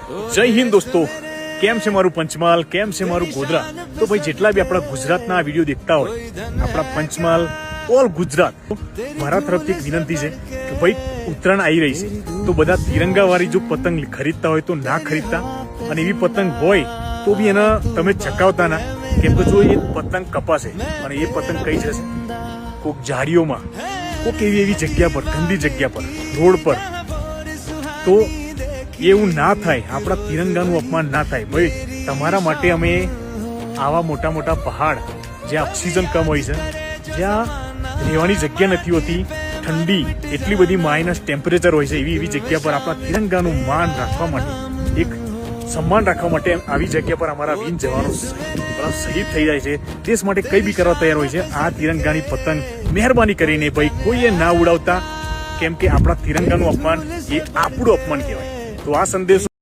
જય હિન્દ દોસ્તો, કેમ છે મારું પંચમહાલ, કેમ છે મારું ગોધરા? તો ભાઈ જેટલા બી આપણા ગુજરાતના વિડીયો દેખતા હોય, આપણા પંચમહાલ ઓલ ગુજરાત, મારા તરફથી એક વિનંતી છે કે ભાઈ ઉત્તરાયણ આવી રહી છે તો બધા તિરંગાવાળી જો પતંગ ખરીદતા હોય તો ના ખરીદતા, અને એવી પતંગ હોય તો બી એના તમે ચકાવતા ના, કેમ કે જો એ પતંગ કપાશે અને એ પતંગ કઈ જશે કોઈક ઝાડીઓમાં, કોઈક એવી જગ્યા પર, ગંદી જગ્યા પર, રોડ પર, તો એવું ના થાય, આપણા તિરંગાનું અપમાન ના થાય. ભાઈ તમારા માટે અમે આવા મોટા મોટા પહાડ જ્યાં ઓક્સિજન કમ હોય છે, જ્યાં રહેવાની જગ્યા નથી હોતી, ઠંડી એટલી બધી માઇનસ ટેમ્પરેચર હોય છે, એવી જગ્યા પર આપણા તિરંગાનું માન રાખવા માટે, એક સન્માન રાખવા માટે આવી જગ્યા પર અમારા વીર જવાનો શહીદ થઈ જાય છે, દેશ માટે કંઈ બી કરવા તૈયાર હોય છે. આ તિરંગાની પતંગ મહેરબાની કરીને ભાઈ કોઈએ ના ઉડાવતા, કેમ કે આપણા તિરંગાનું અપમાન એ આપણું અપમાન કહેવાય. તો આ સંદેશો